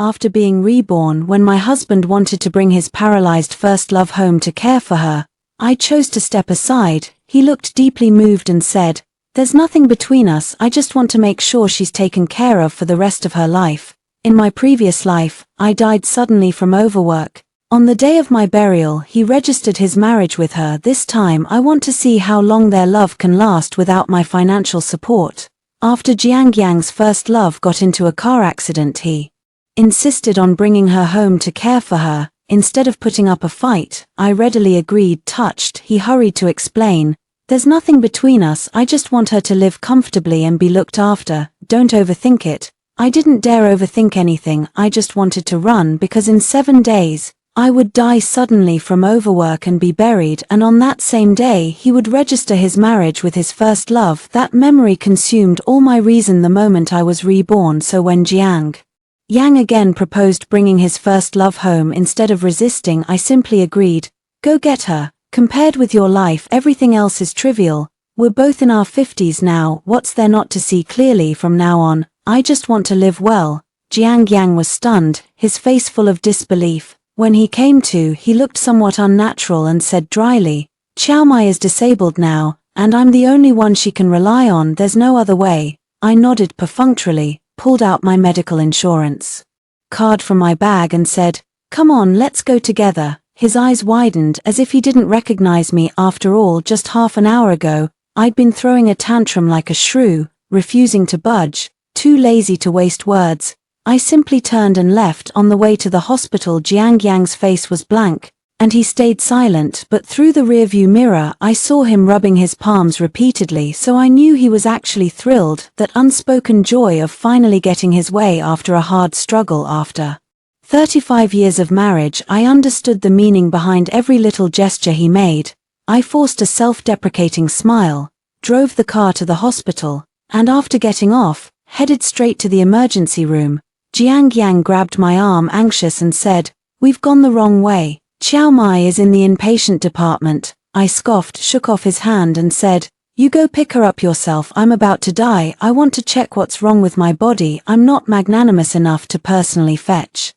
after being reborn when my husband wanted to bring his paralyzed first love home to care for her, I chose to step aside. He looked deeply moved and said, "There's nothing between us, I just want to make sure she's taken care of for the rest of her life. In my previous life, I died suddenly from overwork. On the day of my burial, he registered his marriage with her. This time I want to see how long their love can last without my financial support." After Jiang Yang's first love got into a car accident, he insisted on bringing her home to care for her. Instead of putting up a fight, I readily agreed. Touched, he hurried to explain, "There's nothing between us, I just want her to live comfortably and be looked after. Don't overthink it." I didn't dare overthink anything, I just wanted to run because in 7 days, I would die suddenly from overwork and be buried, and on that same day he would register his marriage with his first love. That memory consumed all my reason the moment I was reborn. So when Jiang Yang again proposed bringing his first love home, instead of resisting, I simply agreed. Go get her. Compared with your life, everything else is trivial. We're both in our 50s now, what's there not to see clearly? From now on, I just want to live well. Jiang Yang was stunned, his face full of disbelief. When he came to, he looked somewhat unnatural and said dryly, "Chiao Mai is disabled now, and I'm the only one she can rely on. There's no other way." I nodded perfunctorily, pulled out my medical insurance card from my bag and said, "Come on, let's go together." His eyes widened as if he didn't recognize me. After all, just half an hour ago, I'd been throwing a tantrum like a shrew, refusing to budge, too lazy to waste words. I simply turned and left. On the way to the hospital, Jiang Yang's face was blank, and he stayed silent, but through the rearview mirror I saw him rubbing his palms repeatedly, so I knew he was actually thrilled, that unspoken joy of finally getting his way after a hard struggle. After 35 years of marriage, I understood the meaning behind every little gesture he made. I forced a self-deprecating smile, drove the car to the hospital, and after getting off, headed straight to the emergency room. Jiang Yang grabbed my arm anxious and said, "We've gone the wrong way. Chiao Mai is in the inpatient department." I scoffed, shook off his hand and said, "You go pick her up yourself. I'm about to die. I want to check what's wrong with my body. I'm not magnanimous enough to personally fetch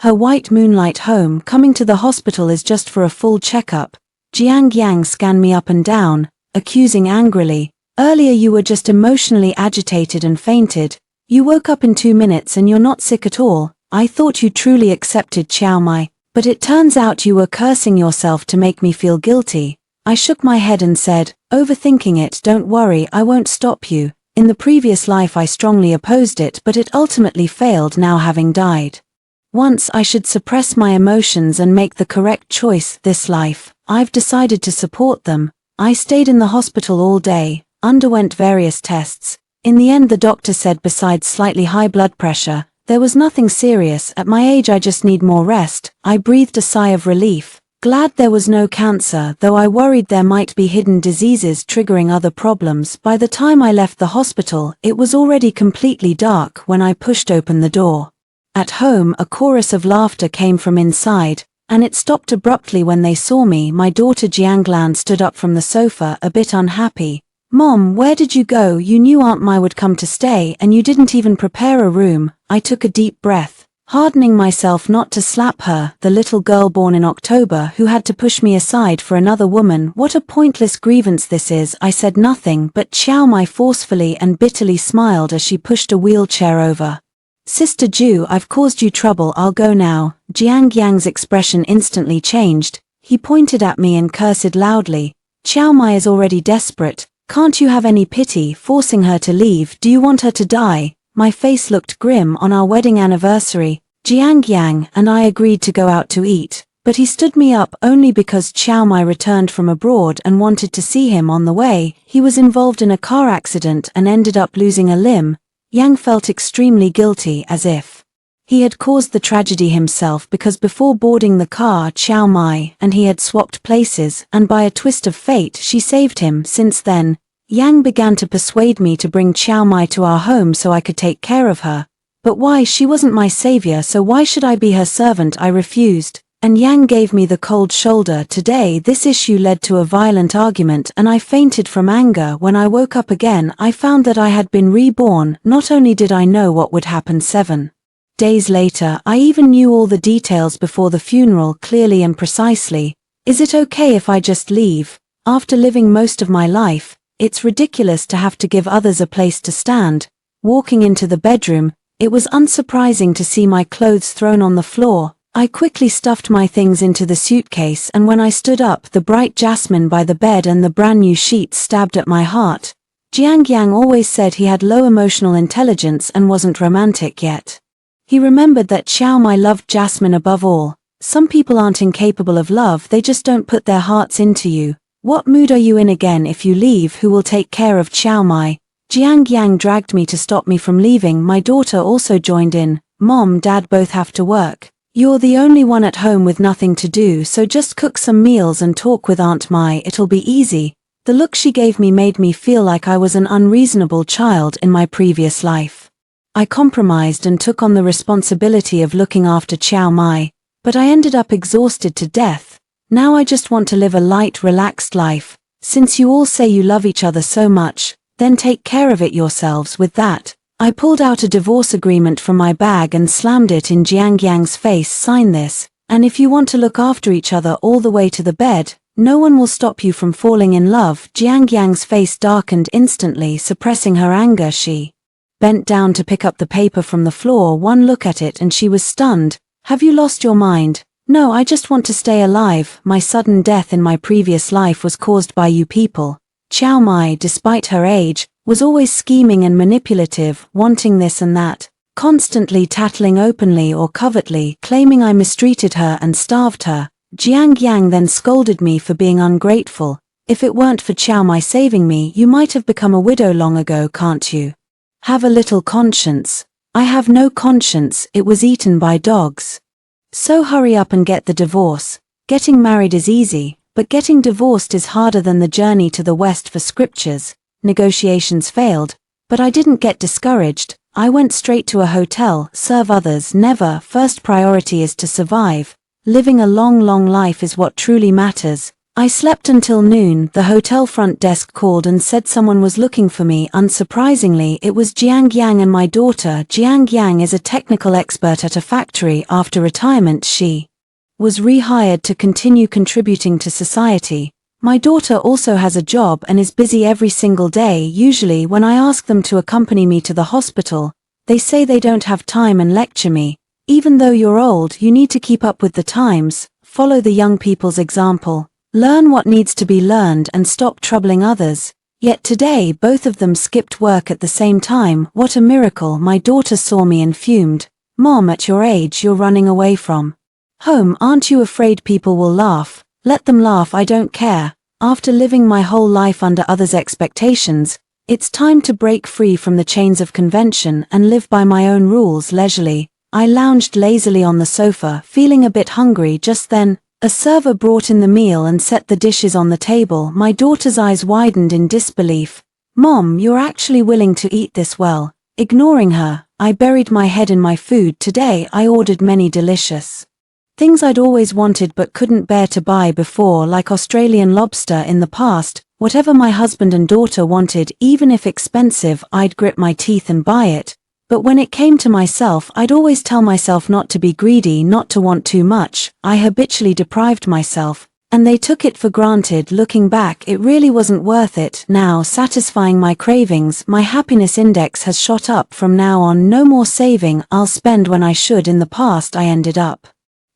her white moonlight home. Coming to the hospital is just for a full checkup." Jiang Yang scanned me up and down, accusing angrily, "Earlier you were just emotionally agitated and fainted. You woke up in 2 minutes and you're not sick at all. I thought you truly accepted Chiao Mai, but it turns out you were cursing yourself to make me feel guilty." I shook my head and said, "Overthinking it. Don't worry, I won't stop you. In the previous life I strongly opposed it, but it ultimately failed. Now, having died once, I should suppress my emotions and make the correct choice. This life, I've decided to support them." I stayed in the hospital all day, underwent various tests. In the end, the doctor said besides slightly high blood pressure, there was nothing serious. At my age I just need more rest. I breathed a sigh of relief, glad there was no cancer, though I worried there might be hidden diseases triggering other problems. By the time I left the hospital, it was already completely dark when I pushed open the door. At home, a chorus of laughter came from inside, and it stopped abruptly when they saw me. My daughter Jianglan stood up from the sofa, a bit unhappy. "Mom, where did you go? You knew Aunt Mai would come to stay and you didn't even prepare a room." I took a deep breath, hardening myself not to slap her, the little girl born in October who had to push me aside for another woman. "What a pointless grievance this is." I said nothing, but Chiao Mai forcefully and bitterly smiled as she pushed a wheelchair over. "Sister Ju, I've caused you trouble, I'll go now." Jiang Yang's expression instantly changed. He pointed at me and cursed loudly. "Chiao Mai is already desperate. Can't you have any pity, forcing her to leave? Do you want her to die?" My face looked grim. On our wedding anniversary, Jiang Yang and I agreed to go out to eat, but he stood me up only because Chiao Mai returned from abroad and wanted to see him. On the way, he was involved in a car accident and ended up losing a limb. Yang felt extremely guilty, as if he had caused the tragedy himself, because before boarding the car, Chiao Mai and he had swapped places, and by a twist of fate she saved him. Since then, Yang began to persuade me to bring Chiao Mai to our home so I could take care of her. But why? She wasn't my savior, so why should I be her servant? I refused, and Yang gave me the cold shoulder. Today this issue led to a violent argument and I fainted from anger. When I woke up again, I found that I had been reborn. Not only did I know what would happen 7 days later. I even knew all the details before the funeral clearly and precisely. Is it okay if I just leave? After living most of my life, it's ridiculous to have to give others a place to stand. Walking into the bedroom, it was unsurprising to see my clothes thrown on the floor. I quickly stuffed my things into the suitcase, and when I stood up, the bright jasmine by the bed and the brand new sheets stabbed at my heart. Jiang Yang always said he had low emotional intelligence and wasn't romantic yet. He remembered that Xiao Mai loved Jasmine above all. Some people aren't incapable of love, they just don't put their hearts into you. What mood are you in again? If you leave, who will take care of Xiao Mai? Jiang Yang dragged me to stop me from leaving. My daughter also joined in. Mom, Dad both have to work. You're the only one at home with nothing to do, so just cook some meals and talk with Aunt Mai, it'll be easy. The look she gave me made me feel like I was an unreasonable child in my previous life. I compromised and took on the responsibility of looking after Xiao Mai, but I ended up exhausted to death. Now I just want to live a light, relaxed life. Since you all say you love each other so much, then take care of it yourselves. With that, I pulled out a divorce agreement from my bag and slammed it in Jiang Yang's face. Sign this, and if you want to look after each other all the way to the bed, no one will stop you from falling in love. Jiang Yang's face darkened instantly, suppressing her anger. She bent down to pick up the paper from the floor. One look at it and she was stunned. Have you lost your mind? No, I just want to stay alive. My sudden death in my previous life was caused by you people. Xiao Mai, despite her age, was always scheming and manipulative, wanting this and that, constantly tattling openly or covertly, claiming I mistreated her and starved her. Jiang Yang then scolded me for being ungrateful. If it weren't for Xiao Mai saving me, you might have become a widow long ago. Can't you have a little conscience? I have no conscience, it was eaten by dogs. So hurry up and get the divorce. Getting married is easy, but getting divorced is harder than the journey to the West for scriptures. Negotiations failed, but I didn't get discouraged. I went straight to a hotel. Serve others, never. First priority is to survive. Living a long life is what truly matters. I slept until noon. The hotel front desk called and said someone was looking for me. Unsurprisingly, it was Jiang Yang and my daughter. Jiang Yang is a technical expert at a factory. After retirement, she was rehired to continue contributing to society. My daughter also has a job and is busy every single day. Usually when I ask them to accompany me to the hospital, they say they don't have time and lecture me. Even though you're old, you need to keep up with the times, follow the young people's example, learn what needs to be learned and stop troubling others. Yet today both of them skipped work at the same time. What a miracle. My daughter saw me and fumed. Mom, at your age you're running away from home. Aren't you afraid people will laugh? Let them laugh, I don't care. After living my whole life under others' expectations, it's time to break free from the chains of convention and live by my own rules. Leisurely, I lounged lazily on the sofa, feeling a bit hungry. Just then, a server brought in the meal and set the dishes on the table. My daughter's eyes widened in disbelief. Mom, you're actually willing to eat this? Well, ignoring her, I buried my head in my food. Today I ordered many delicious things I'd always wanted but couldn't bear to buy before, like Australian lobster. In the past, whatever my husband and daughter wanted, even if expensive, I'd grit my teeth and buy it. But when it came to myself, I'd always tell myself not to be greedy, not to want too much. I habitually deprived myself, and they took it for granted. Looking back, it really wasn't worth it. Now, satisfying my cravings, my happiness index has shot up. From now on, no more saving, I'll spend when I should. In the past, I ended up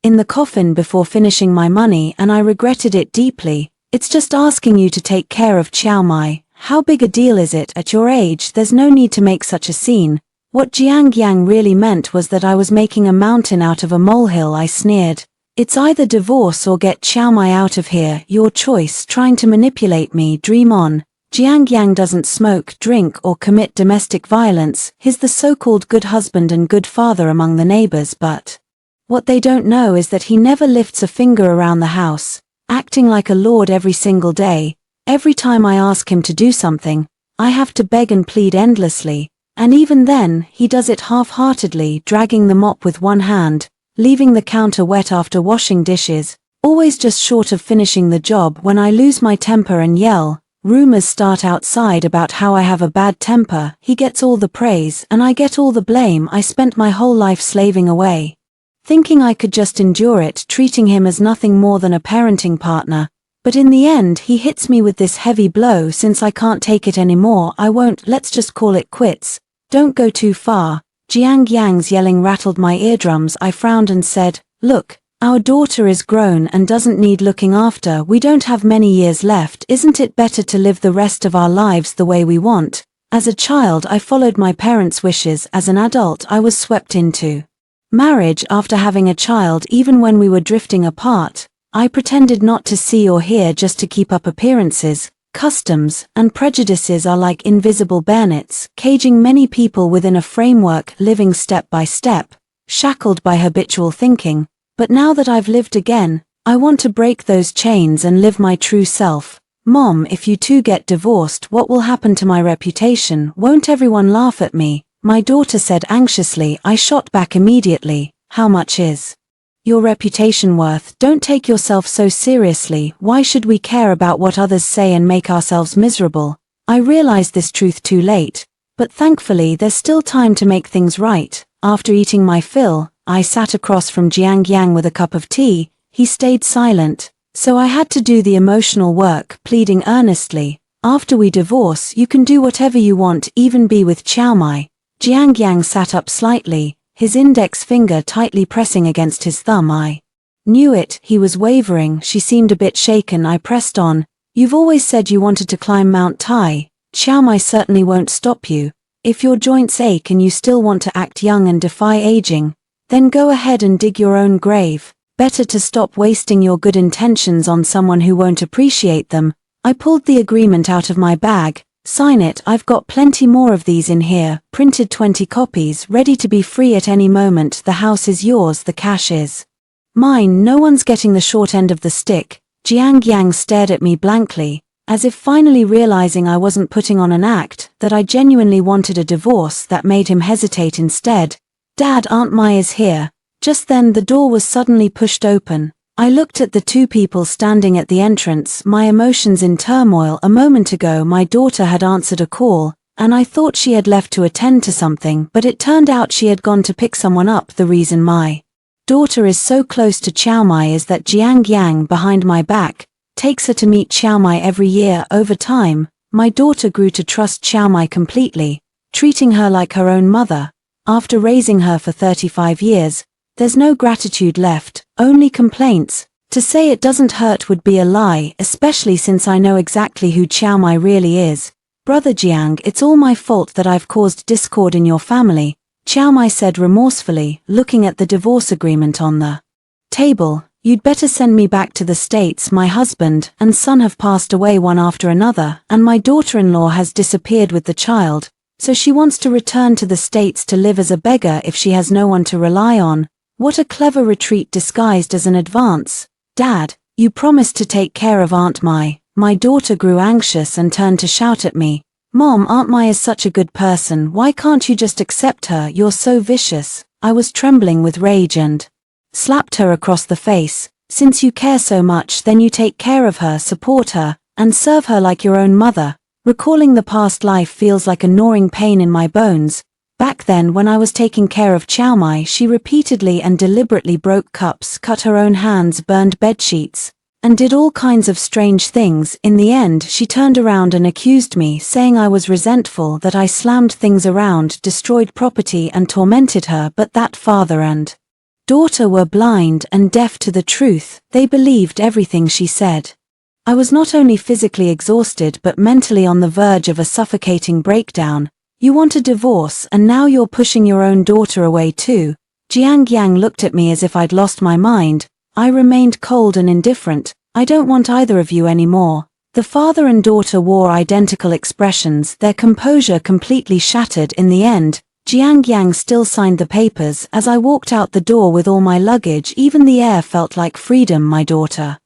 in the coffin before finishing my money, and I regretted it deeply. It's just asking you to take care of Xiao Mai. How big a deal is it? At your age, there's no need to make such a scene. What Jiang Yang really meant was that I was making a mountain out of a molehill. I sneered. It's either divorce or get Xiao Mai out of here. Your choice. Trying to manipulate me. Dream on. Jiang Yang doesn't smoke, drink, or commit domestic violence. He's the so-called good husband and good father among the neighbors, but what they don't know is that he never lifts a finger around the house, acting like a lord every single day. Every time I ask him to do something, I have to beg and plead endlessly, and even then, he does it half-heartedly, dragging the mop with one hand, leaving the counter wet after washing dishes, always just short of finishing the job. When I lose my temper and yell, Rumors start outside about how I have a bad temper, he gets all the praise and I get all the blame. I spent my whole life slaving away, thinking I could just endure it, treating him as nothing more than a parenting partner. But in the end he hits me with this heavy blow. Since I can't take it anymore, I won't. Let's just call it quits. Don't go too far. Jiang Yang's yelling rattled my eardrums. I frowned and said, look, our daughter is grown and doesn't need looking after. We don't have many years left. Isn't it better to live the rest of our lives the way we want? As a child I followed my parents' wishes. As an adult I was swept into marriage after having a child. Even when we were drifting apart, I pretended not to see or hear just to keep up appearances. Customs and prejudices are like invisible bayonets, caging many people within a framework, living step by step, shackled by habitual thinking. But now that I've lived again, I want to break those chains and live my true self. Mom, if you two get divorced, what will happen to my reputation? Won't everyone laugh at me? My daughter said anxiously. I shot back immediately. How much is your reputation worth? Don't take yourself so seriously. Why should we care about what others say and make ourselves miserable? I realized this truth too late, but thankfully there's still time to make things right. After eating my fill, I sat across from Jiang Yang with a cup of tea. He stayed silent, so I had to do the emotional work, pleading earnestly. After we divorce, you can do whatever you want, even be with Chiao Mai. Jiang Yang sat up slightly, his index finger tightly pressing against his thumb. I knew it. He was wavering. She seemed a bit shaken. I pressed on. You've always said you wanted to climb Mount Tai. Chiao Mai certainly won't stop you. If your joints ache and you still want to act young and defy aging, then go ahead and dig your own grave. Better to stop wasting your good intentions on someone who won't appreciate them. I pulled the agreement out of my bag. Sign it. I've got plenty more of these in here, printed 20 copies, ready to be free at any moment. The house is yours, the cash is mine. No one's getting the short end of the stick. Jiang Yang stared at me blankly, as if finally realizing I wasn't putting on an act, that I genuinely wanted a divorce. That made him hesitate instead. Dad, Aunt Mai is here. Just then the door was suddenly pushed open. I looked at the two people standing at the entrance, my emotions in turmoil. A moment ago my daughter had answered a call, and I thought she had left to attend to something, but it turned out she had gone to pick someone up. The reason my daughter is so close to Chiao Mai is that Jiang Yang, behind my back, takes her to meet Chiao Mai every year. Over time, my daughter grew to trust Chiao Mai completely, treating her like her own mother. After raising her for 35 years, there's no gratitude left, only complaints. To say it doesn't hurt would be a lie, especially since I know exactly who Chiao Mai really is. Brother Jiang, it's all my fault that I've caused discord in your family, Chiao Mai said remorsefully, looking at the divorce agreement on the table. You'd better send me back to the States. My husband and son have passed away one after another, and my daughter-in-law has disappeared with the child. So she wants to return to the States to live as a beggar if she has no one to rely on. What a clever retreat disguised as an advance. Dad, you promised to take care of Aunt Mai. My daughter grew anxious and turned to shout at me. Mom, Aunt Mai is such a good person. Why can't you just accept her? You're so vicious. I was trembling with rage and slapped her across the face. Since you care so much, then you take care of her, support her, and serve her like your own mother. Recalling the past life feels like a gnawing pain in my bones. Back then when I was taking care of Chiao Mai, she repeatedly and deliberately broke cups, cut her own hands, burned bedsheets, and did all kinds of strange things. In the end, she turned around and accused me, saying I was resentful, that I slammed things around, destroyed property and tormented her. But that father and daughter were blind and deaf to the truth. They believed everything she said. I was not only physically exhausted but mentally on the verge of a suffocating breakdown. You want a divorce and now you're pushing your own daughter away too. Jiang Yang looked at me as if I'd lost my mind. I remained cold and indifferent. I don't want either of you anymore. The father and daughter wore identical expressions, their composure completely shattered. In the end, Jiang Yang still signed the papers. As I walked out the door with all my luggage, even the air felt like freedom. My daughter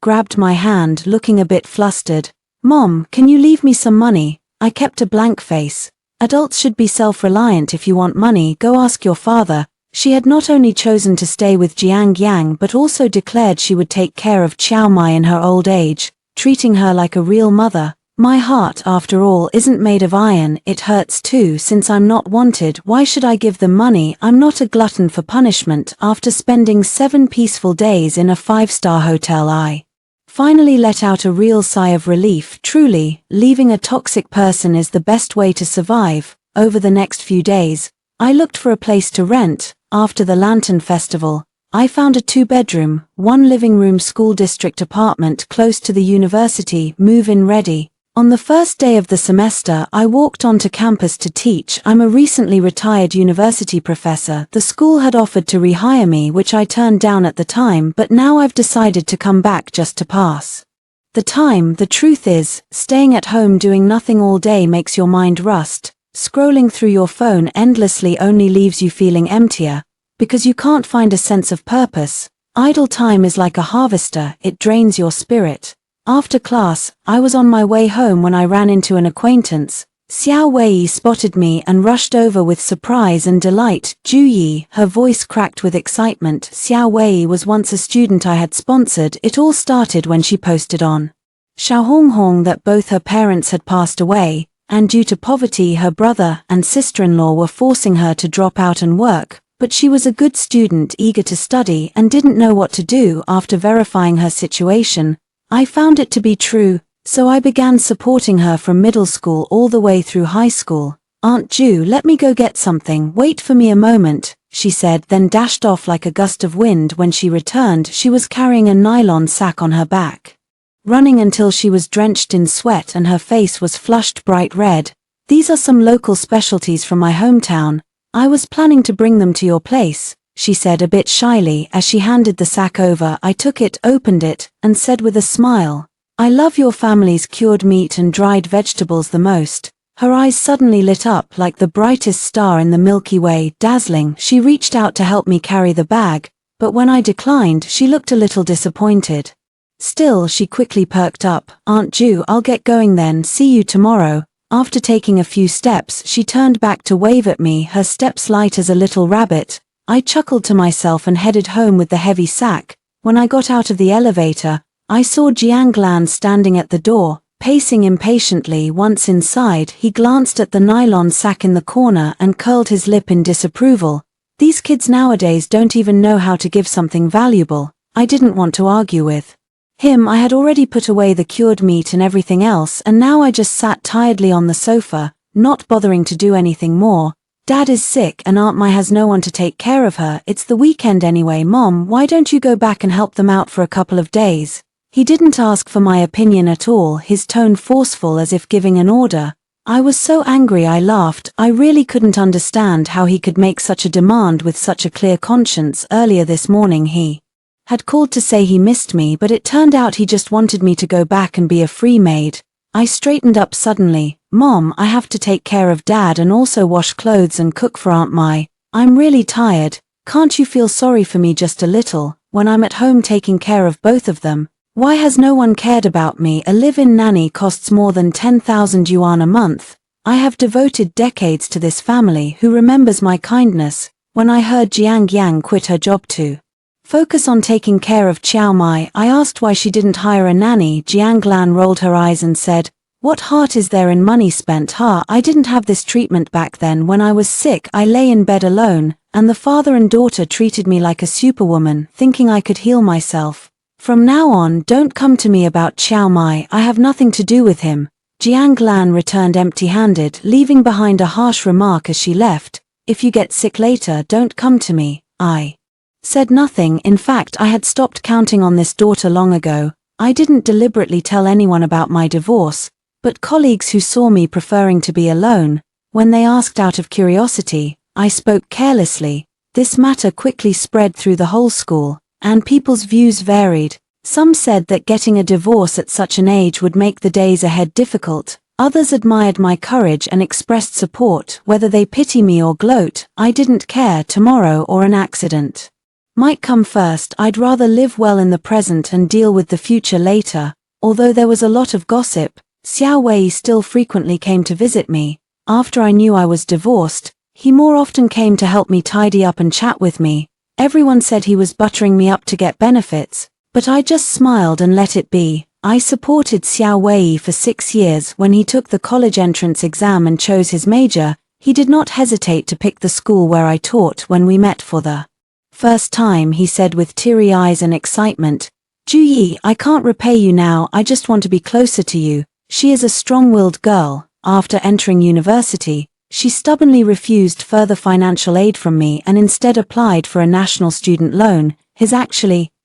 grabbed my hand, looking a bit flustered. Mom, can you leave me some money? I kept a blank face. Adults should be self-reliant. If you want money, go ask your father. She had not only chosen to stay with Jiang Yang but also declared she would take care of Chiao Mai in her old age, treating her like a real mother. My heart, after all, isn't made of iron, it hurts too. Since I'm not wanted, why should I give them money? I'm not a glutton for punishment. After spending 7 peaceful days in a 5-star hotel, I finally let out a real sigh of relief. Truly, leaving a toxic person is the best way to survive. Over the next few days, I looked for a place to rent. After the Lantern Festival, I found a 2-bedroom, 1 living room school district apartment close to the university, move-in ready. On the first day of the semester, I walked onto campus to teach. I'm a recently retired university professor. The school had offered to rehire me, which I turned down at the time, but now I've decided to come back just to pass the time. The truth is, staying at home doing nothing all day makes your mind rust. Scrolling through your phone endlessly only leaves you feeling emptier, because you can't find a sense of purpose. Idle time is like a harvester, it drains your spirit. After class, I was on my way home when I ran into an acquaintance. Xiao Wei spotted me and rushed over with surprise and delight. Ju Yi, her voice cracked with excitement. Xiao Wei was once a student I had sponsored. It all started when she posted on Xiaohonghong that both her parents had passed away, and due to poverty her brother and sister-in-law were forcing her to drop out and work. But she was a good student, eager to study, and didn't know what to do. After verifying her situation, I found it to be true, so I began supporting her from middle school all the way through high school. "Aunt Ju, let me go get something, wait for me a moment," she said, then dashed off like a gust of wind. When she returned, she was carrying a nylon sack on her back, running until she was drenched in sweat and her face was flushed bright red. "These are some local specialties from my hometown. I was planning to bring them to your place," she said a bit shyly as she handed the sack over. I took it, opened it, and said with a smile, "I love your family's cured meat and dried vegetables the most." Her eyes suddenly lit up like the brightest star in the Milky Way, dazzling. She reached out to help me carry the bag, but when I declined, she looked a little disappointed. Still, she quickly perked up. "Aunt Ju, I'll get going then, see you tomorrow." After taking a few steps, she turned back to wave at me, her steps light as a little rabbit. I chuckled to myself and headed home with the heavy sack. When I got out of the elevator, I saw Jiang Lan standing at the door, pacing impatiently. Once inside, he glanced at the nylon sack in the corner and curled his lip in disapproval. These kids nowadays don't even know how to give something valuable. I didn't want to argue with him. I had already put away the cured meat and everything else, and now I just sat tiredly on the sofa, not bothering to do anything more. "Dad is sick and Aunt Mai has no one to take care of her. It's the weekend anyway. Mom, why don't you go back and help them out for a couple of days?" He didn't ask for my opinion at all, his tone forceful as if giving an order. I was so angry I laughed. I really couldn't understand how he could make such a demand with such a clear conscience. Earlier this morning he had called to say he missed me, but it turned out he just wanted me to go back and be a free maid. I straightened up suddenly. "Mom, I have to take care of Dad and also wash clothes and cook for Aunt Mai. I'm really tired. Can't you feel sorry for me just a little, when I'm at home taking care of both of them? Why has no one cared about me? A live-in nanny costs more than 10,000 yuan a month. I have devoted decades to this family. Who remembers my kindness?" When I heard Jiang Yang quit her job to focus on taking care of Chiao Mai, I asked why she didn't hire a nanny. Jiang Lan rolled her eyes and said, "What heart is there in money spent? I didn't have this treatment back then. When I was sick, I lay in bed alone, and the father and daughter treated me like a superwoman, thinking I could heal myself. From now on, don't come to me about Chiao Mai. I have nothing to do with him." Jiang Lan returned empty-handed, leaving behind a harsh remark as she left. "If you get sick later, don't come to me." I said nothing. In fact, I had stopped counting on this daughter long ago. I didn't deliberately tell anyone about my divorce, but colleagues who saw me preferring to be alone, when they asked out of curiosity, I spoke carelessly. This matter quickly spread through the whole school, and people's views varied. Some said that getting a divorce at such an age would make the days ahead difficult. Others admired my courage and expressed support. Whether they pity me or gloat, I didn't care. Tomorrow or an accident might come first. I'd rather live well in the present and deal with the future later. Although there was a lot of gossip, Xiao Wei still frequently came to visit me. After I knew I was divorced, he more often came to help me tidy up and chat with me. Everyone said he was buttering me up to get benefits, but I just smiled and let it be. I supported Xiao Wei for 6 years. When he took the college entrance exam and chose his major, he did not hesitate to pick the school where I taught. When we met for the first time, he said with teary eyes and excitement, "Ju Yi, I can't repay you now, I just want to be closer to you." She is a strong-willed girl. After entering university, she stubbornly refused further financial aid from me and instead applied for a national student loan.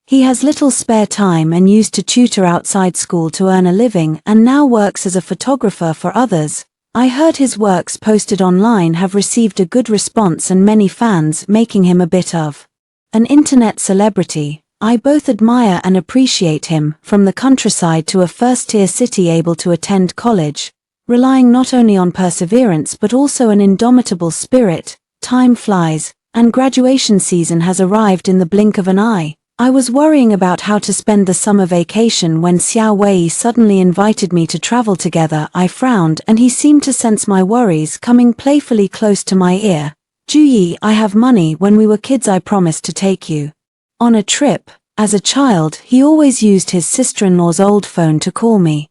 He has little spare time and used to tutor outside school to earn a living and now works as a photographer for others. I heard his works posted online have received a good response and many fans, making him a bit of an internet celebrity. I both admire and appreciate him, from the countryside to a first-tier city able to attend college, relying not only on perseverance but also an indomitable spirit. Time flies, and graduation season has arrived in the blink of an eye. I was worrying about how to spend the summer vacation when Xiao Wei suddenly invited me to travel together. I frowned and he seemed to sense my worries, coming playfully close to my ear. "Ju Yi, I have money. When we were kids I promised to take you on a trip." As a child, he always used his sister-in-law's old phone to call me.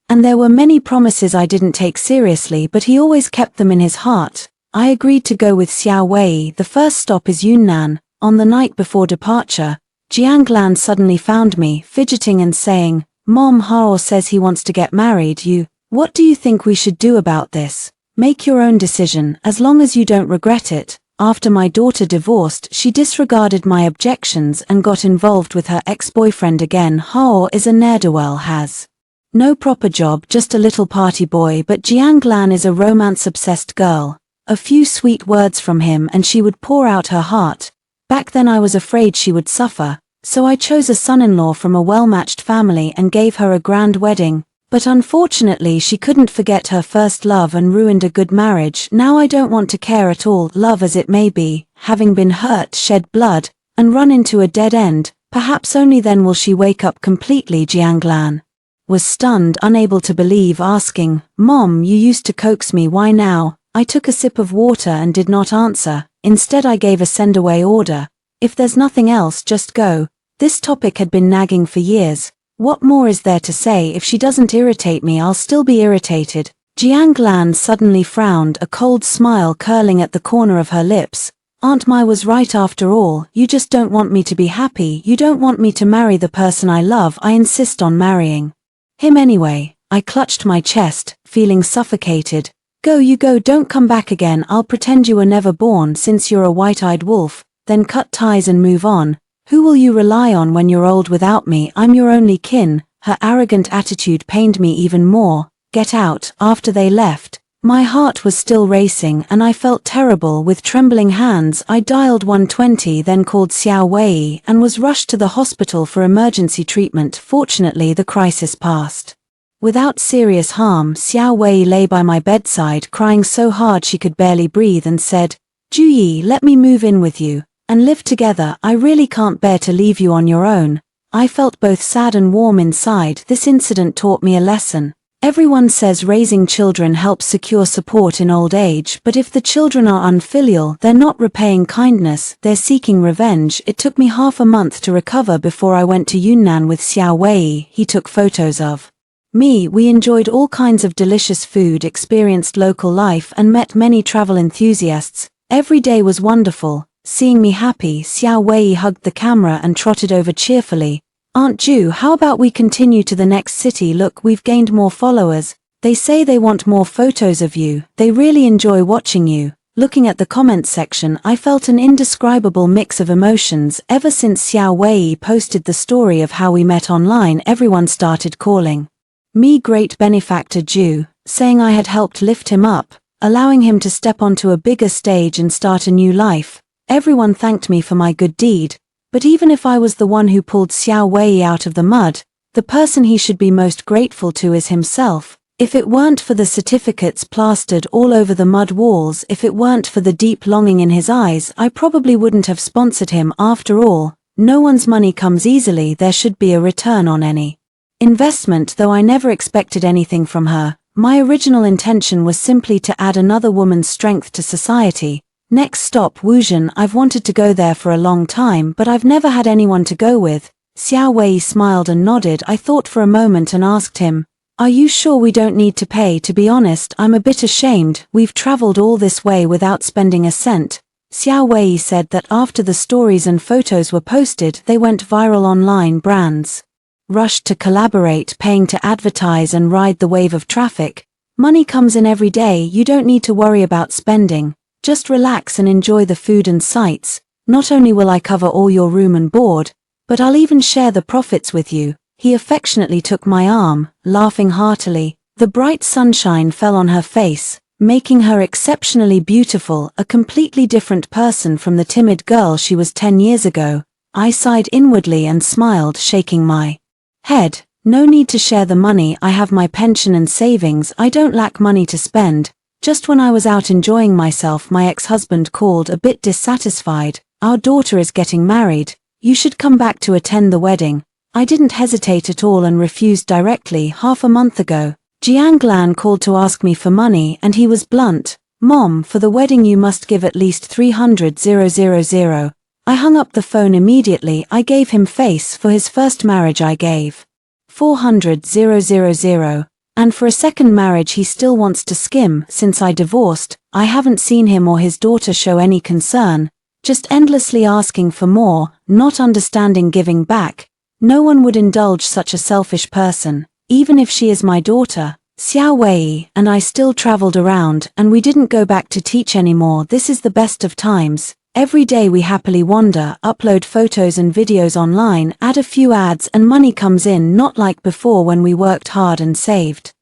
And there were many promises I didn't take seriously, but he always kept them in his heart. I agreed to go with Xiao Wei. The first stop is Yunnan. On the night before departure, Jianglan suddenly found me, fidgeting and saying, "Mom, Hao says he wants to get married. What do you think we should do about this? Make your own decision, as long as you don't regret it." After my daughter divorced, she disregarded my objections and got involved with her ex-boyfriend again. Hao is a ne'er-do-well, has no proper job, just a little party boy, but Jianglan is a romance-obsessed girl. A few sweet words from him and she would pour out her heart. Back then I was afraid she would suffer, so I chose a son-in-law from a well-matched family and gave her a grand wedding. But unfortunately she couldn't forget her first love and ruined a good marriage. Now I don't want to care at all, love as it may be, having been hurt, shed blood, and run into a dead end. Perhaps only then will she wake up completely. Jianglan was stunned, unable to believe, asking, "Mom, you used to coax me, why now?" I took a sip of water and did not answer. Instead I gave a send-away order. "If there's nothing else, just go." This topic had been nagging for years. What more is there to say? If she doesn't irritate me, I'll still be irritated. Jianglan suddenly frowned, a cold smile curling at the corner of her lips. "Aunt Mai was right after all. You just don't want me to be happy. You don't want me to marry the person I love. I insist on marrying him anyway." I clutched my chest, feeling suffocated. "Go, you go, don't come back again. I'll pretend you were never born since you're a white-eyed wolf, then cut ties and move on. Who will you rely on when you're old without me? I'm your only kin." Her arrogant attitude pained me even more. "Get out." After they left, my heart was still racing and I felt terrible. With trembling hands I dialed 120, then called Xiao Wei and was rushed to the hospital for emergency treatment. Fortunately the crisis passed without serious harm. Xiao Wei lay by my bedside crying so hard she could barely breathe and said, "Ju Yi, let me move in with you and live together. I really can't bear to leave you on your own." I felt both sad and warm inside. This incident taught me a lesson. Everyone says raising children helps secure support in old age, but if the children are unfilial, they're not repaying kindness, they're seeking revenge. It took me half a month to recover before I went to Yunnan with Xiao Wei. He took photos of me. We enjoyed all kinds of delicious food, experienced local life, and met many travel enthusiasts. Every day was wonderful. Seeing me happy, Xiao Wei hugged the camera and trotted over cheerfully. "Aunt Ju, how about we continue to the next city? Look, we've gained more followers. They say they want more photos of you. They really enjoy watching you." Looking at the comments section, I felt an indescribable mix of emotions. Ever since Xiao Wei posted the story of how we met online, everyone started calling me great benefactor Ju, saying I had helped lift him up, allowing him to step onto a bigger stage and start a new life. Everyone thanked me for my good deed, but even if I was the one who pulled Xiao Wei out of the mud, the person he should be most grateful to is himself. If it weren't for the certificates plastered all over the mud walls, if it weren't for the deep longing in his eyes, I probably wouldn't have sponsored him. After all, no one's money comes easily. There should be a return on any investment. Though I never expected anything from her, my original intention was simply to add another woman's strength to society. Next stop, Wuzhen. I've wanted to go there for a long time, but I've never had anyone to go with. Xiao Wei smiled and nodded. I thought for a moment and asked him, "Are you sure we don't need to pay?" To be honest, I'm a bit ashamed. We've traveled all this way without spending a cent. Xiao Wei said that after the stories and photos were posted, they went viral online. Brands rushed to collaborate, paying to advertise and ride the wave of traffic. Money comes in every day. You don't need to worry about spending. Just relax and enjoy the food and sights. Not only will I cover all your room and board, but I'll even share the profits with you. He affectionately took my arm, laughing heartily. The bright sunshine fell on her face, making her exceptionally beautiful, a completely different person from the timid girl she was 10 years ago. I sighed inwardly and smiled, shaking my head. No need to share the money. I have my pension and savings. I don't lack money to spend. Just when I was out enjoying myself, my ex-husband called, a bit dissatisfied. "Our daughter is getting married. You should come back to attend the wedding." I didn't hesitate at all and refused directly. Half a month ago, Jiang Lan called to ask me for money and he was blunt. "Mom, for the wedding you must give at least 300,000. I hung up the phone immediately. I gave him face. For his first marriage I gave 400,000. And for a second marriage he still wants to skim. Since I divorced, I haven't seen him or his daughter show any concern, just endlessly asking for more, not understanding giving back. No one would indulge such a selfish person, even if she is my daughter." Xiao Wei and I still traveled around, and we didn't go back to teach anymore. This is the best of times. Every day we happily wander, upload photos and videos online, add a few ads and money comes in, not like before when we worked hard and saved.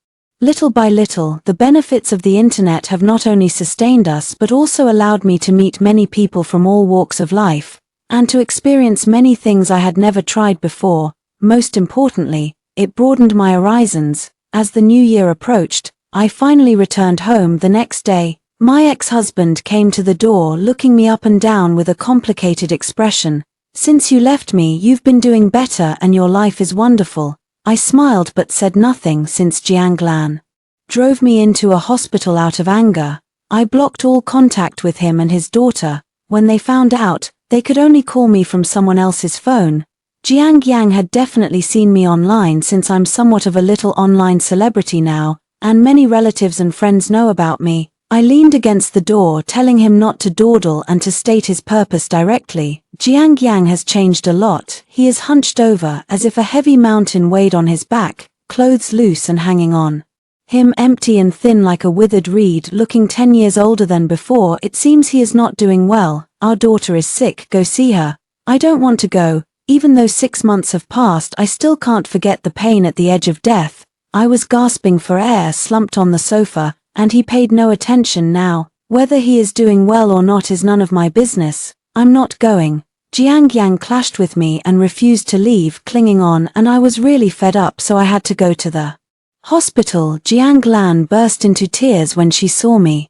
Little by little, the benefits of the internet have not only sustained us but also allowed me to meet many people from all walks of life, and to experience many things I had never tried before. Most importantly, it broadened my horizons. As the new year approached, I finally returned home the next day. My ex-husband came to the door, looking me up and down with a complicated expression. "Since you left me, you've been doing better and your life is wonderful." I smiled but said nothing. Since Jiang Lan drove me into a hospital out of anger, I blocked all contact with him and his daughter. When they found out, they could only call me from someone else's phone. Jiang Yang had definitely seen me online, since I'm somewhat of a little online celebrity now, and many relatives and friends know about me. I leaned against the door, telling him not to dawdle and to state his purpose directly. Jiang Yang has changed a lot. He is hunched over, as if a heavy mountain weighed on his back, clothes loose and hanging on him, empty and thin like a withered reed, looking 10 years older than before. It seems he is not doing well. "Our daughter is sick. Go see her." I don't want to go. Even though 6 months have passed, I still can't forget the pain at the edge of death. I was gasping for air, slumped on the sofa, and he paid no attention. Now, whether he is doing well or not is none of my business. "I'm not going." Jiang Yang clashed with me and refused to leave, clinging on, and I was really fed up, so I had to go to the hospital. Jiang Lan burst into tears when she saw me.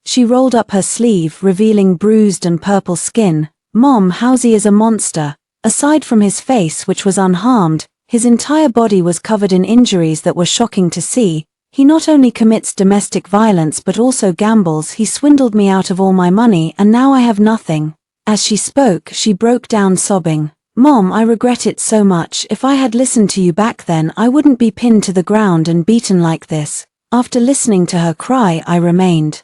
She rolled up her sleeve, revealing bruised and purple skin. "Mom, Haozi is a monster." Aside from his face, which was unharmed, his entire body was covered in injuries that were shocking to see. He not only commits domestic violence but also gambles. He swindled me out of all my money and now I have nothing. As she spoke, she broke down sobbing. "Mom, I regret it so much. If I had listened to you back then, I wouldn't be pinned to the ground and beaten like this." After listening to her cry, I remained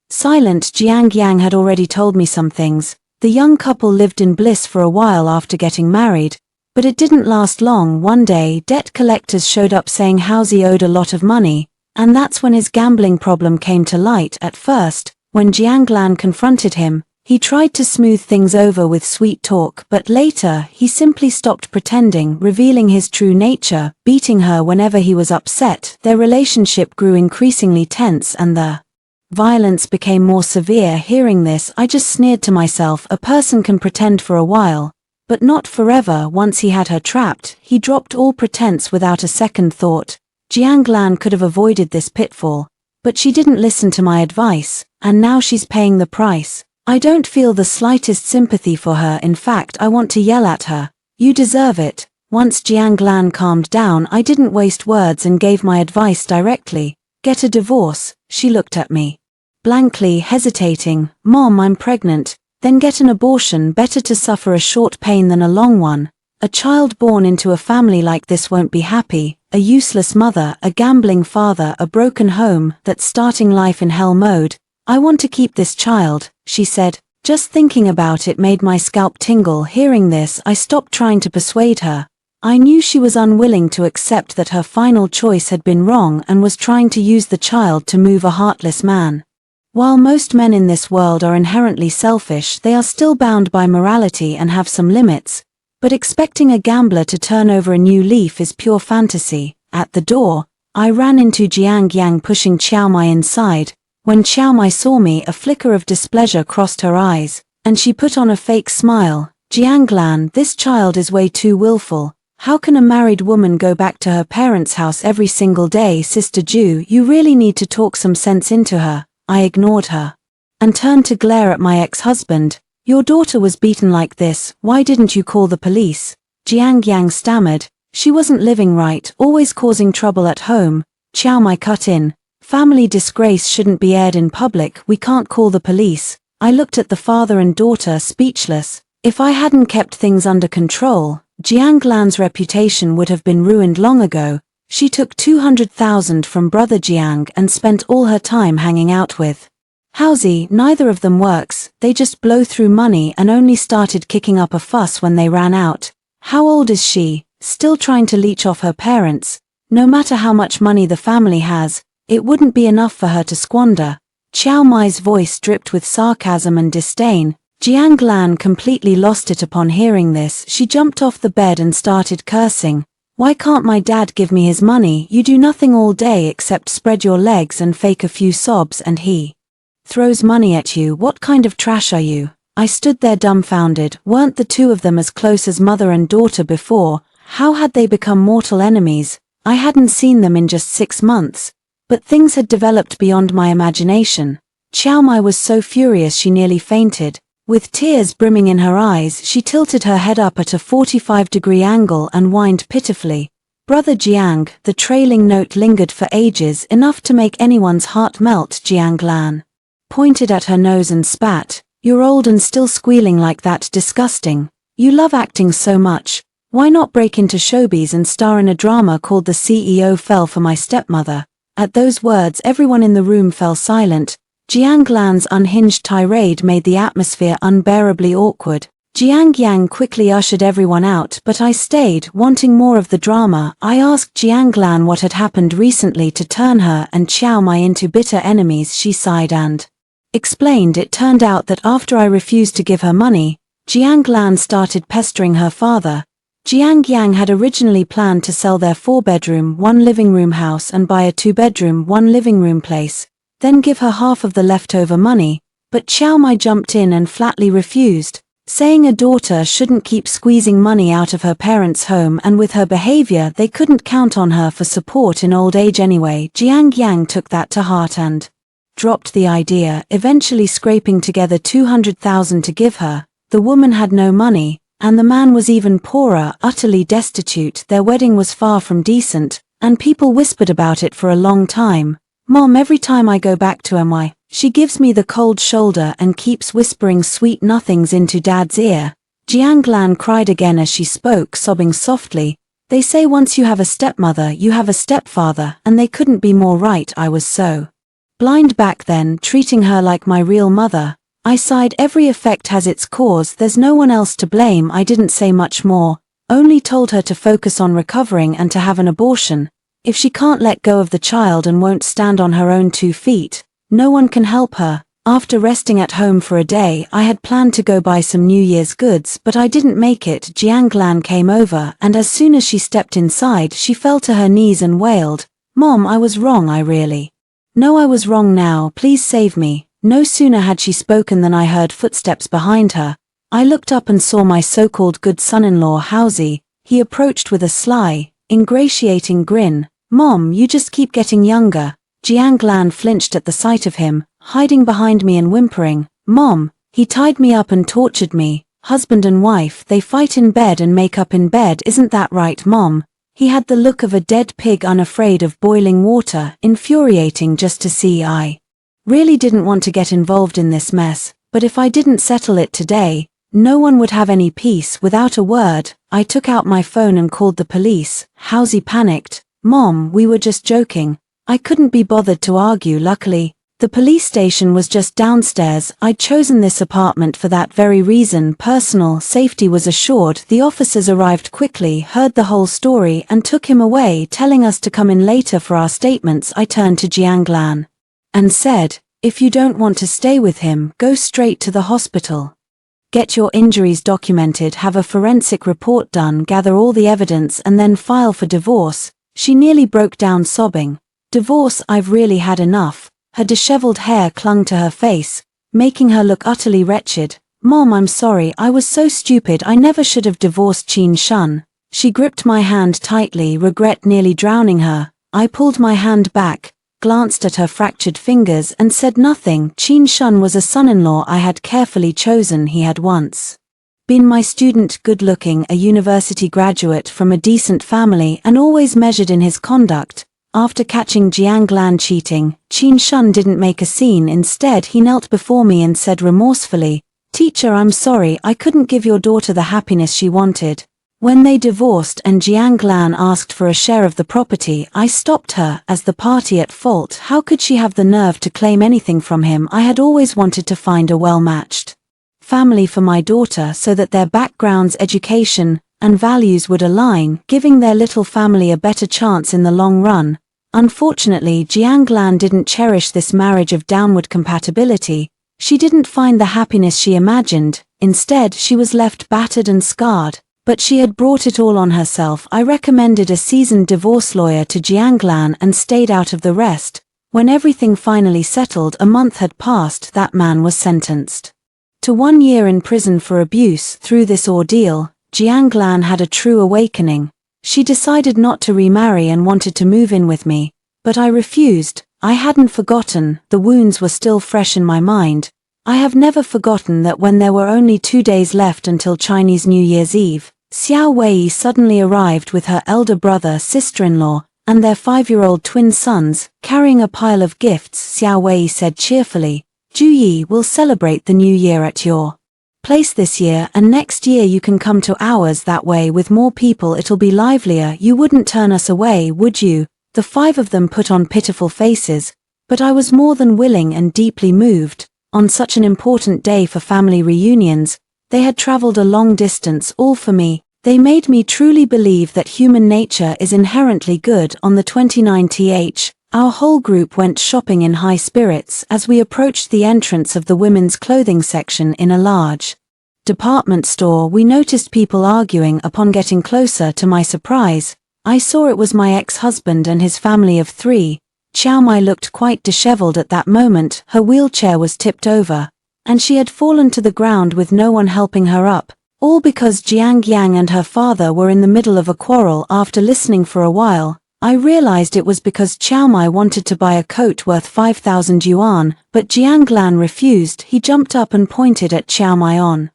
silent. Jiang Yang had already told me some things. The young couple lived in bliss for a while after getting married, but it didn't last long. One day, debt collectors showed up saying Haozi owed a lot of money, and that's when his gambling problem came to light. At first, when Jiang Lan confronted him, he tried to smooth things over with sweet talk, but later, he simply stopped pretending, revealing his true nature, beating her whenever he was upset. Their relationship grew increasingly tense and the violence became more severe. Hearing this, I just sneered to myself. A person can pretend for a while, but not forever. Once he had her trapped, he dropped all pretense without a second thought. Jiang Lan could have avoided this pitfall, but she didn't listen to my advice, and now she's paying the price. I don't feel the slightest sympathy for her. In fact, I want to yell at her. "You deserve it." Once Jiang Lan calmed down, I didn't waste words and gave my advice directly. "Get a divorce." She looked at me blankly, hesitating. "Mom, I'm pregnant." "Then get an abortion. Better to suffer a short pain than a long one." A child born into a family like this won't be happy, a useless mother, a gambling father, a broken home, that's starting life in hell mode. I want to keep this child, she said. Just thinking about it made my scalp tingle. Hearing this, I stopped trying to persuade her. I knew she was unwilling to accept that her final choice had been wrong and was trying to use the child to move a heartless man. While most men in this world are inherently selfish, they are still bound by morality and have some limits. But expecting a gambler to turn over a new leaf is pure fantasy. At the door, I ran into Jiang Yang pushing Qiao Mai inside. When Qiao Mai saw me, a flicker of displeasure crossed her eyes, and she put on a fake smile. Jianglan, this child is way too willful. How can a married woman go back to her parents' house every single day? Sister Ju, you really need to talk some sense into her. I ignored her and turned to glare at my ex-husband. Your daughter was beaten like this, why didn't you call the police? Jiang Yang stammered. She wasn't living right, always causing trouble at home. Qiao Mai cut in. Family disgrace shouldn't be aired in public, we can't call the police. I looked at the father and daughter, speechless. If I hadn't kept things under control, Jianglan's reputation would have been ruined long ago. She took 200,000 from brother Jiang and spent all her time hanging out with Housie. Neither of them works, they just blow through money and only started kicking up a fuss when they ran out. How old is she? Still trying to leech off her parents. No matter how much money the family has, it wouldn't be enough for her to squander. Qiao Mai's voice dripped with sarcasm and disdain. Jianglan completely lost it upon hearing this. She jumped off the bed and started cursing. Why can't my dad give me his money? You do nothing all day except spread your legs and fake a few sobs, and he throws money at you. What kind of trash are you? I stood there dumbfounded. Weren't the two of them as close as mother and daughter before? How had they become mortal enemies? I hadn't seen them in just 6 months. But things had developed beyond my imagination. Qiao Mai was so furious she nearly fainted. With tears brimming in her eyes, she tilted her head up at a 45-degree angle and whined pitifully. Brother Jiang, the trailing note lingered for ages, enough to make anyone's heart melt. Jianglan pointed at her nose and spat. You're old and still squealing like that, disgusting. You love acting so much. Why not break into showbiz and star in a drama called The CEO Fell for My Stepmother? At those words everyone in the room fell silent. Jianglan's unhinged tirade made the atmosphere unbearably awkward. Jiang Yang quickly ushered everyone out, but I stayed, wanting more of the drama. I asked Jianglan what had happened recently to turn her and Qiao Mai into bitter enemies. She sighed and explained it turned out that after I refused to give her money, Jianglan started pestering her father. Jiang Yang had originally planned to sell their 4-bedroom, 1-living-room house and buy a 2-bedroom, 1-living-room place, then give her half of the leftover money, but Qiao Mai jumped in and flatly refused, saying a daughter shouldn't keep squeezing money out of her parents' home, and with her behavior they couldn't count on her for support in old age anyway. Jiang Yang took that to heart and dropped the idea, eventually scraping together 200,000 to give her. The woman had no money, and the man was even poorer, utterly destitute. Their wedding was far from decent, and people whispered about it for a long time. Mom, every time I go back to MY, she gives me the cold shoulder and keeps whispering sweet nothings into Dad's ear. Jianglan cried again as she spoke, sobbing softly. They say once you have a stepmother, you have a stepfather, and they couldn't be more right. I was so blind back then, treating her like my real mother. I sighed. Every effect has its cause, there's no one else to blame. I didn't say much more, only told her to focus on recovering and to have an abortion. If she can't let go of the child and won't stand on her own 2 feet, no one can help her. After resting at home for a day, I had planned to go buy some New Year's goods, but I didn't make it. Jianglan came over, and as soon as she stepped inside, she fell to her knees and wailed, Mom, I was wrong. I really know I was wrong now, please save me. No sooner had she spoken than I heard footsteps behind her. I looked up and saw my so-called good son-in-law Housie. He approached with a sly, ingratiating grin. Mom, you just keep getting younger. Jianglan flinched at the sight of him, hiding behind me and whimpering, Mom, he tied me up and tortured me. Husband and wife, they fight in bed and make up in bed, isn't that right, Mom? He had the look of a dead pig unafraid of boiling water, infuriating just to see. I really didn't want to get involved in this mess, but if I didn't settle it today, no one would have any peace. Without a word, I took out my phone and called the police. Housie panicked. Mom, we were just joking. I couldn't be bothered to argue. Luckily, the police station was just downstairs. I'd chosen this apartment for that very reason. Personal safety was assured. The officers arrived quickly, heard the whole story, and took him away, telling us to come in later for our statements. I turned to Jiang Lan and said, if you don't want to stay with him, go straight to the hospital. Get your injuries documented, have a forensic report done, gather all the evidence, and then file for divorce. She nearly broke down sobbing. Divorce, I've really had enough. Her disheveled hair clung to her face, making her look utterly wretched. Mom, I'm sorry, I was so stupid. I never should have divorced Qin Shun. She gripped my hand tightly, regret nearly drowning her. I pulled my hand back, glanced at her fractured fingers, and said nothing. Qin Shun was a son-in-law I had carefully chosen. He had once been my student, good-looking, a university graduate from a decent family, and always measured in his conduct. After catching Jiang Lan cheating, Qin Shun didn't make a scene. Instead, he knelt before me and said remorsefully, "Teacher, I'm sorry, I couldn't give your daughter the happiness she wanted." When they divorced and Jiang Lan asked for a share of the property, I stopped her, as the party at fault. How could she have the nerve to claim anything from him? I had always wanted to find a well-matched family for my daughter so that their backgrounds, education, and values would align, giving their little family a better chance in the long run. Unfortunately, Jiang Lan didn't cherish this marriage of downward compatibility. She didn't find the happiness she imagined. Instead, she was left battered and scarred. But she had brought it all on herself. I recommended a seasoned divorce lawyer to Jiang Lan and stayed out of the rest. When everything finally settled, a month had passed. That man was sentenced to 1 year in prison for abuse. Through this ordeal, Jiang Lan had a true awakening. She decided not to remarry and wanted to move in with me, but I refused. I hadn't forgotten, the wounds were still fresh in my mind. I have never forgotten that when there were only 2 days left until Chinese New Year's Eve, Xiao Wei suddenly arrived with her elder brother, sister-in-law, and their 5-year-old twin sons, carrying a pile of gifts. Xiao Wei said cheerfully, "Ju Yi will celebrate the new year at your place this year, and next year you can come to ours. That way, with more people, it'll be livelier. You wouldn't turn us away, would you?" The 5 of them put on pitiful faces, but I was more than willing and deeply moved. On such an important day for family reunions, they had traveled a long distance, all for me. They made me truly believe that human nature is inherently good. On the 29th, our whole group went shopping in high spirits. As we approached the entrance of the women's clothing section in a large department store, we noticed people arguing. Upon getting closer, to my surprise, I saw it was my ex-husband and his family of 3. Xiao Mai looked quite disheveled at that moment. Her wheelchair was tipped over, and she had fallen to the ground with no one helping her up, all because Jiang Yang and her father were in the middle of a quarrel. After listening for a while, I realized it was because Xiao Mai wanted to buy a coat worth 5,000 yuan, but Jiang Lan refused. He jumped up and pointed at Xiao Mai on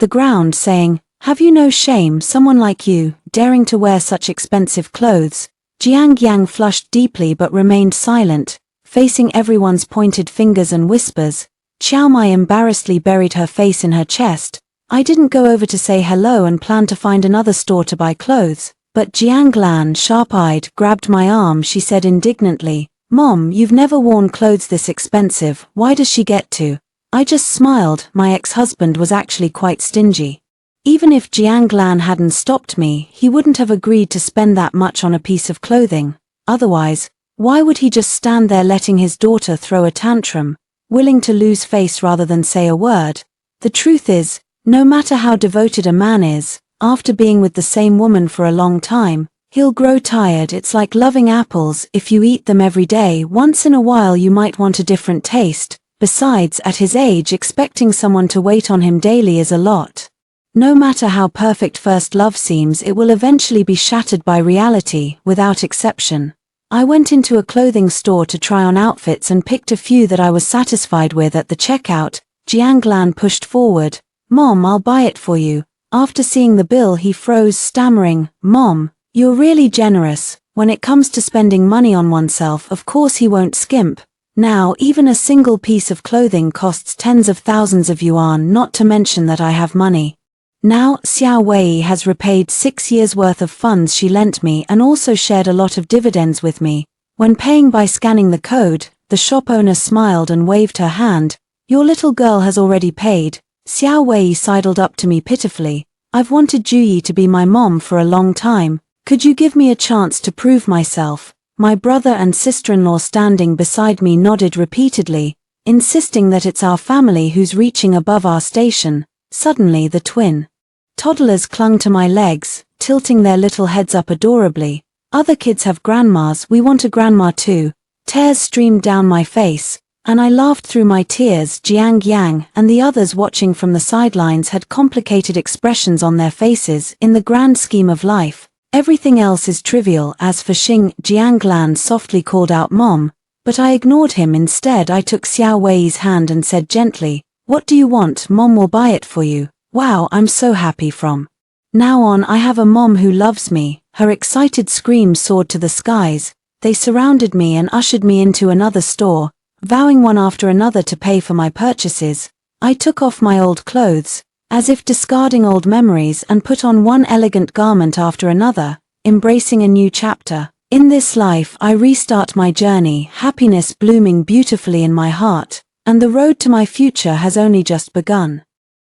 the ground, saying, "Have you no shame, someone like you, daring to wear such expensive clothes?" Jiang Yang flushed deeply but remained silent, facing everyone's pointed fingers and whispers. Xiao Mai embarrassedly buried her face in her chest. I didn't go over to say hello and planned to find another store to buy clothes. But Jiang Lan, sharp-eyed, grabbed my arm. She said indignantly, "Mom, you've never worn clothes this expensive. Why does she get to?" I just smiled. My ex-husband was actually quite stingy. Even if Jiang Lan hadn't stopped me, he wouldn't have agreed to spend that much on a piece of clothing. Otherwise, why would he just stand there letting his daughter throw a tantrum, willing to lose face rather than say a word? The truth is, no matter how devoted a man is, after being with the same woman for a long time, he'll grow tired. It's like loving apples. If you eat them every day, once in a while you might want a different taste. Besides, at his age, expecting someone to wait on him daily is a lot. No matter how perfect first love seems, it will eventually be shattered by reality, without exception. I went into a clothing store to try on outfits and picked a few that I was satisfied with. At the checkout, Jiang Lan pushed forward, "Mom, I'll buy it for you." After seeing the bill, he froze, stammering, "Mom, you're really generous. When it comes to spending money on oneself, of course he won't skimp. Now, even a single piece of clothing costs tens of thousands of yuan, not to mention that I have money Now, Xiao Wei has repaid 6 years' worth of funds she lent me and also shared a lot of dividends with me. When paying by scanning the code, the shop owner smiled and waved her hand. Your little girl has already paid. Xiao Wei sidled up to me pitifully. I've wanted Juyi to be my mom for a long time. Could you give me a chance to prove myself? My brother and sister-in-law standing beside me nodded repeatedly, insisting that it's our family who's reaching above our station. Suddenly the twin toddlers clung to my legs, tilting their little heads up adorably. Other kids have grandmas, we want a grandma too. Tears streamed down my face, and I laughed through my tears. Jiang Yang and the others watching from the sidelines had complicated expressions on their faces. In the grand scheme of life, everything else is trivial. As for Xing, Jianglan softly called out Mom, but I ignored him. Instead I took Xiao Wei's hand and said gently, what do you want? Mom will buy it for you. Wow, I'm so happy. From now on I have a mom who loves me. Her excited screams soared to the skies. They surrounded me and ushered me into another store, vowing one after another to pay for my purchases. I took off my old clothes, as if discarding old memories, and put on one elegant garment after another, embracing a new chapter. In this life I restart my journey, happiness blooming beautifully in my heart, and the road to my future has only just begun.